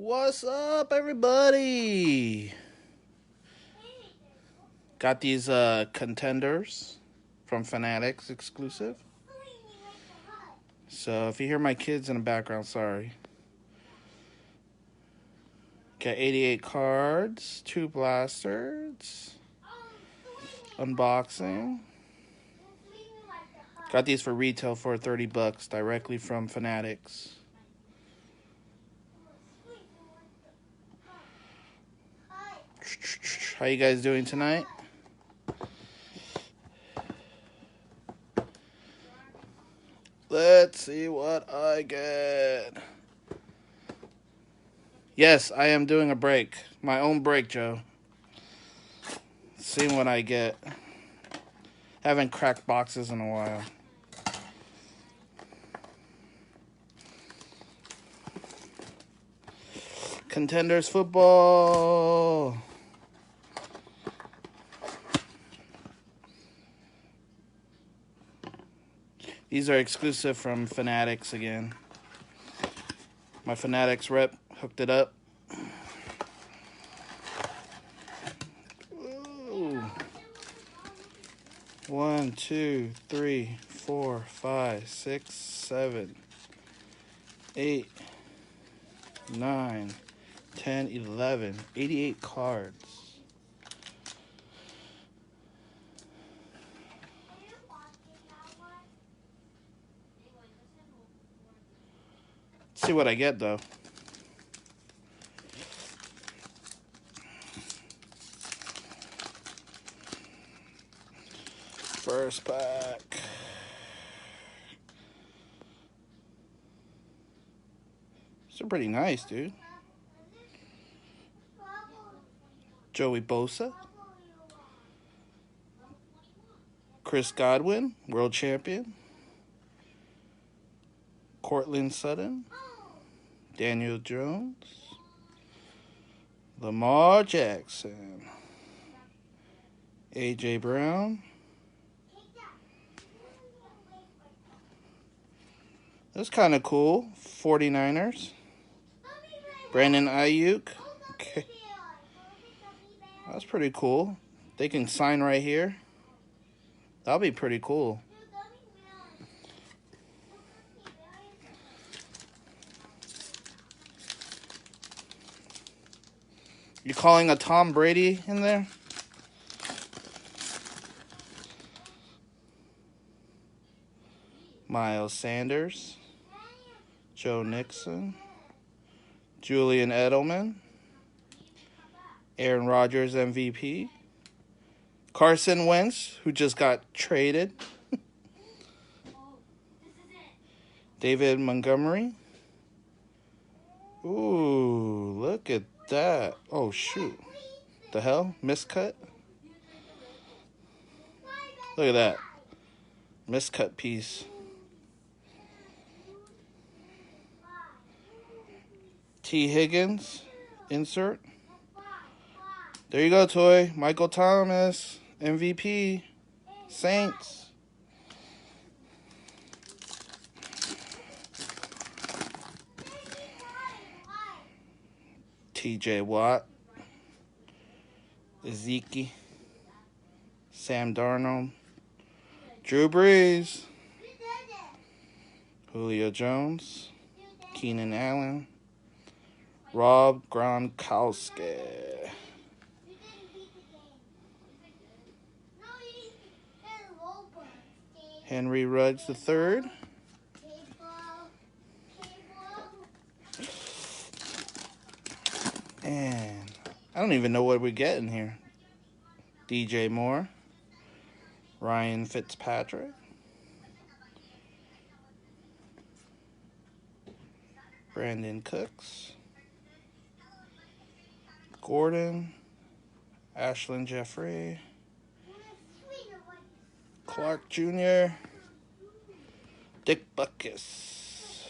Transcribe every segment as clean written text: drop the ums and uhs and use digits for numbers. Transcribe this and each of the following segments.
What's up, everybody? Got these Contenders from Fanatics exclusive. So if you hear my kids in the background, sorry. Got 88 cards, 2 blasters. Unboxing. Got these for retail for $30 directly from Fanatics. How you guys doing tonight? Let's see what I get. Yes, I am doing a break. My own break, Joe. Seeing what I get. Haven't cracked boxes in a while. Contenders football. These are exclusive from Fanatics again. My Fanatics rep hooked it up. Ooh. 1, 2, 3, 4, 5, 6, 7, 8, 9, 10, 11, 88 cards. Let's see what I get, though. First pack. These are pretty nice, dude. Joey Bosa. Chris Godwin, world champion. Cortland Sutton. Daniel Jones. Lamar Jackson. A.J. Brown. That's kind of cool. 49ers. Brandon Ayuk. Okay. That's pretty cool. They can sign right here. That'll be pretty cool. You calling a Tom Brady in there? Miles Sanders. Joe Nixon. Julian Edelman. Aaron Rodgers MVP. Carson Wentz, who just got traded. David Montgomery. Ooh, look at that. Oh, shoot. The hell? Miscut? Look at that. Miscut piece. T. Higgins. Insert. There you go, Toy. Michael Thomas. MVP. Saints. T.J. Watt. Ezekiel. Sam Darnold. Drew Brees. Julio Jones. Keenan Allen. Rob Gronkowski. Henry Ruggs III. And I don't even know what we're getting here. DJ Moore. Ryan Fitzpatrick. Brandon Cooks. Gordon. Ashlyn Jeffrey. Clark Jr. Dick Butkus.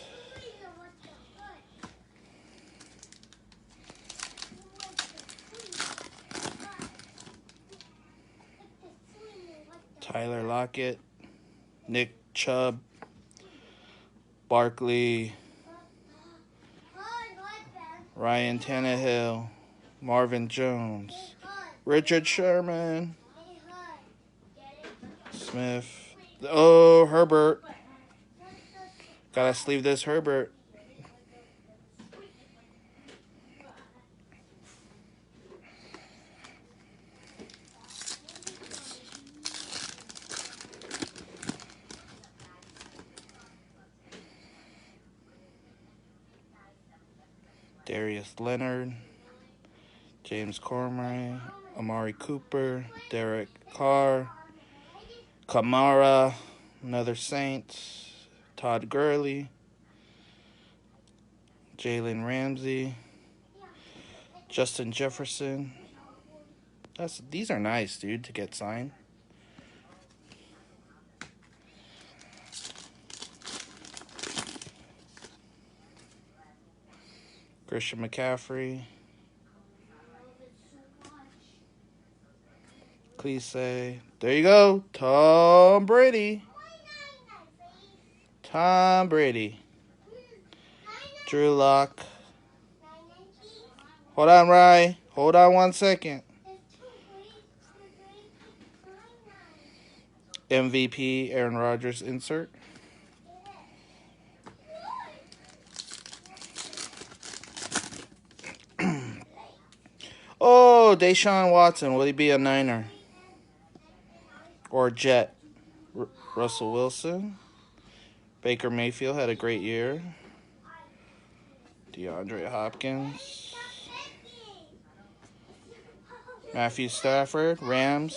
Tyler Lockett. Nick Chubb. Barkley. Ryan Tannehill, Marvin Jones, Richard Sherman, Smith. Oh, Herbert. Gotta sleeve this Herbert. Darius Leonard, James Conner, Amari Cooper, Derek Carr, Kamara, another Saints, Todd Gurley, Jalen Ramsey, Justin Jefferson. These are nice, dude, to get signed. Christian McCaffrey, Cliche. There you go. Tom Brady. Tom Brady. Drew Lock. Hold on, Rye. Hold on 1 second. MVP Aaron Rodgers insert. Oh, Deshaun Watson. Will he be a Niner? Or Jet? Russell Wilson. Baker Mayfield had a great year. DeAndre Hopkins. Matthew Stafford. Rams.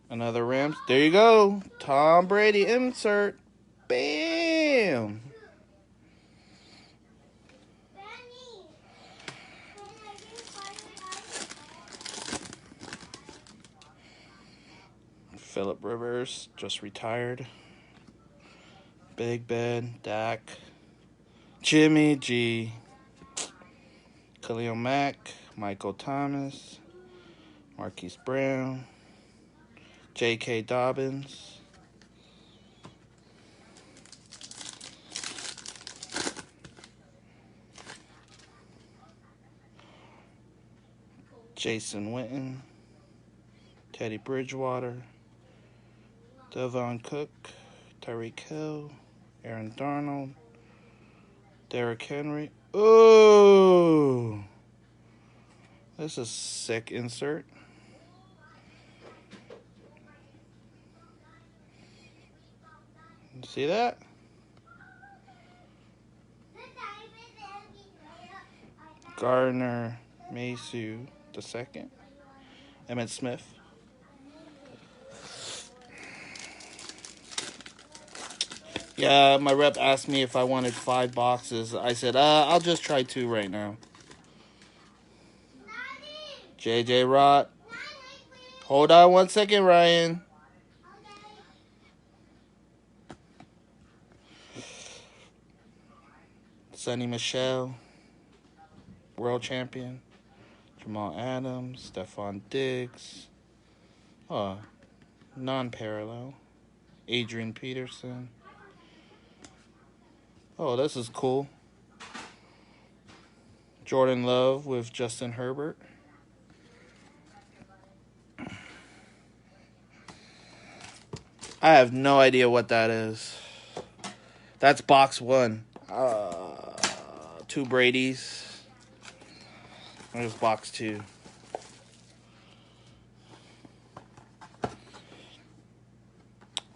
Another Rams. There you go. Tom Brady insert. Bam. Phillip Rivers just retired. Big Ben, Dak, Jimmy G, Khalil Mack, Michael Thomas, Marquise Brown, J.K. Dobbins, Jason Witten, Teddy Bridgewater, Devon Cook, Tyreek Hill, Aaron Darnold, Derrick Henry. Ooh! This is sick insert. See that? Gardner Minshew II. Emmitt Smith. Yeah, my rep asked me if I wanted 5 boxes. I said, I'll just try 2 right now. J.J. Watt. Hold on 1 second, Ryan. Sonny Michel. World champion. Jamal Adams. Stephon Diggs. Oh, non-parallel. Adrian Peterson. Oh, this is cool. Jordan Love with Justin Herbert. I have no idea what that is. That's box 1. 2 Brady's. There's box 2.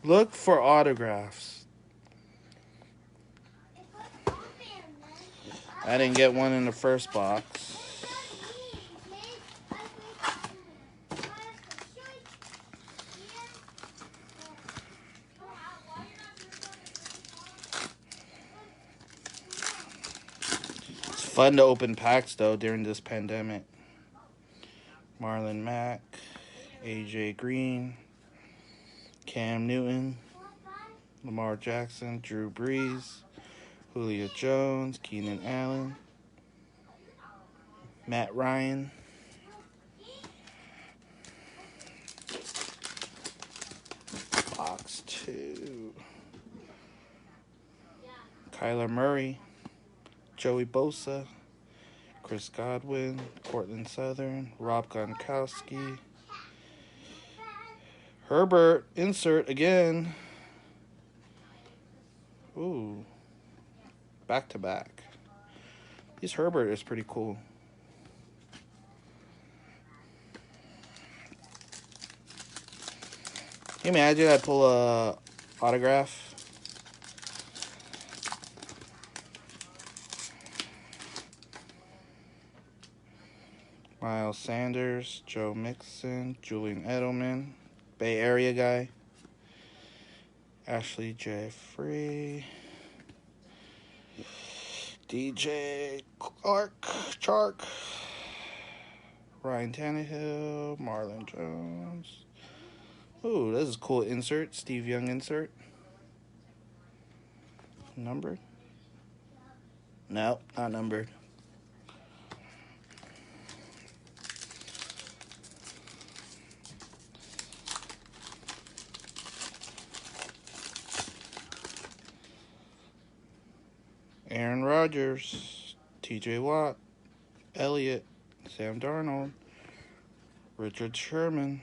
Look for autographs. I didn't get one in the first box. It's fun to open packs, though, during this pandemic. Marlon Mack, AJ Green, Cam Newton, Lamar Jackson, Drew Brees, Julio Jones, Keenan Allen, Matt Ryan, box 2, Kyler Murray, Joey Bosa, Chris Godwin, Cortland Southern, Rob Gronkowski, Herbert, insert again. Ooh, back-to-back. This Herbert is pretty cool. Can you imagine I pull a autograph? Miles Sanders, Joe Mixon, Julian Edelman, Bay Area guy, Ashley Jeffrey, DJ Chark, Ryan Tannehill, Marlon Jones. Ooh, this is a cool insert. Steve Young insert. Numbered? No, not numbered. Aaron Rodgers, TJ Watt, Elliott, Sam Darnold, Richard Sherman,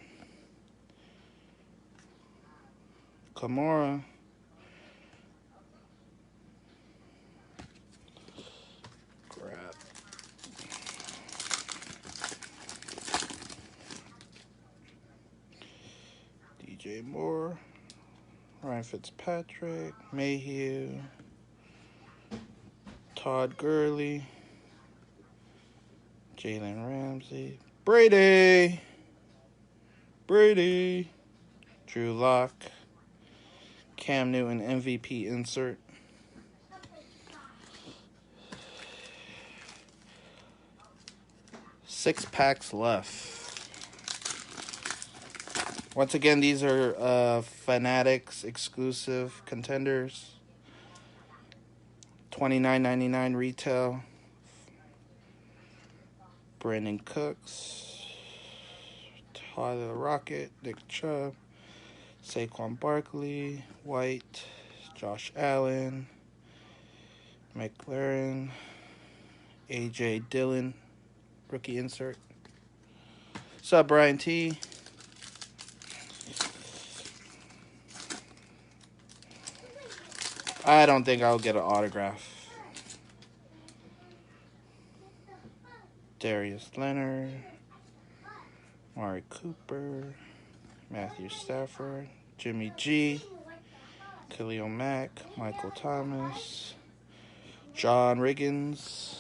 Kamara, DJ Moore, Ryan Fitzpatrick, Mayhew, Todd Gurley, Jalen Ramsey, Brady, Drew Lock, Cam Newton MVP insert. Six packs left. Once again, these are Fanatics exclusive contenders. $29.99 retail. Brandon Cooks, Tyler Rocket, Nick Chubb, Saquon Barkley, White, Josh Allen, McLaren, A.J. Dillon, rookie insert. What's up, Brian T? I don't think I'll get an autograph. Darius Leonard, Mari Cooper, Matthew Stafford, Jimmy G, Khalil Mack, Michael Thomas, John Riggins.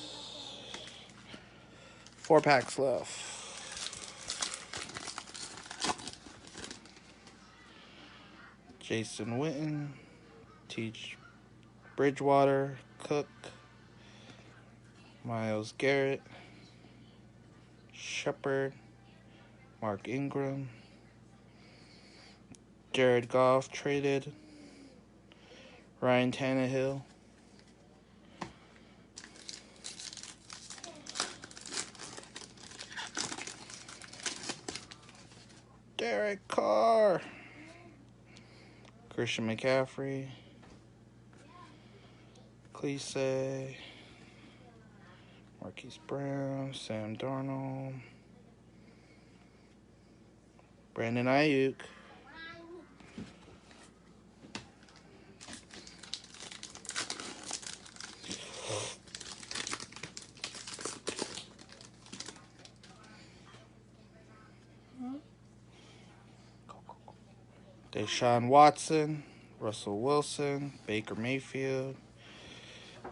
4 packs left. Jason Witten, Teach Bridgewater, Cook, Myles Garrett, Shepard, Mark Ingram, Jared Goff traded, Ryan Tannehill, Derek Carr, Christian McCaffrey, Cleese, Marquise Brown, Sam Darnold, Brandon Ayuk, Deshaun Watson, Russell Wilson, Baker Mayfield,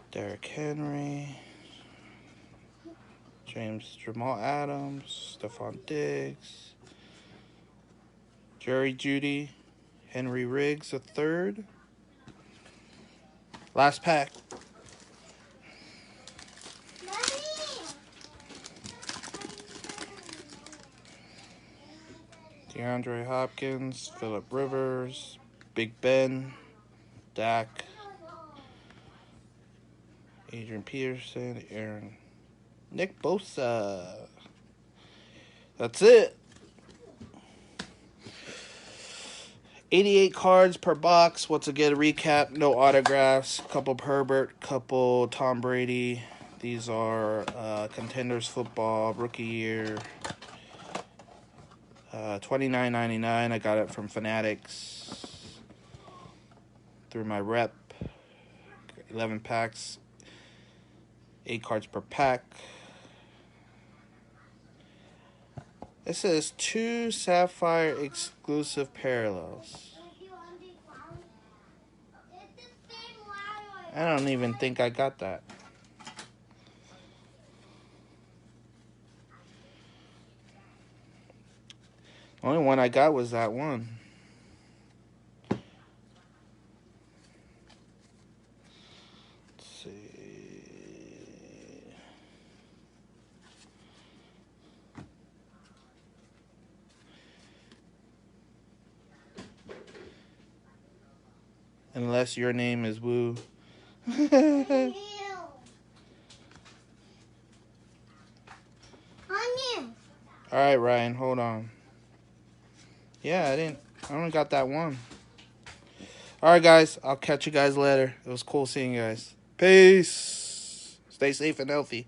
Derrick Henry, Jamal Adams, Stephon Diggs, Jerry Jeudy, Henry Riggs III. Last pack. DeAndre Hopkins, Phillip Rivers, Big Ben, Dak, Adrian Peterson, Nick Bosa. That's it. 88 cards per box. Once again, recap, no autographs. Couple Herbert, couple Tom Brady, These are Contenders football rookie year. $29.99. I got it from Fanatics through my rep. 11 packs, 8 cards per pack. This is 2 Sapphire exclusive parallels. I don't even think I got that. The only one I got was that one. Let's see. Unless your name is Woo. Alright, Ryan, hold on. Yeah, I only got that one. Alright, guys, I'll catch you guys later. It was cool seeing you guys. Peace. Stay safe and healthy.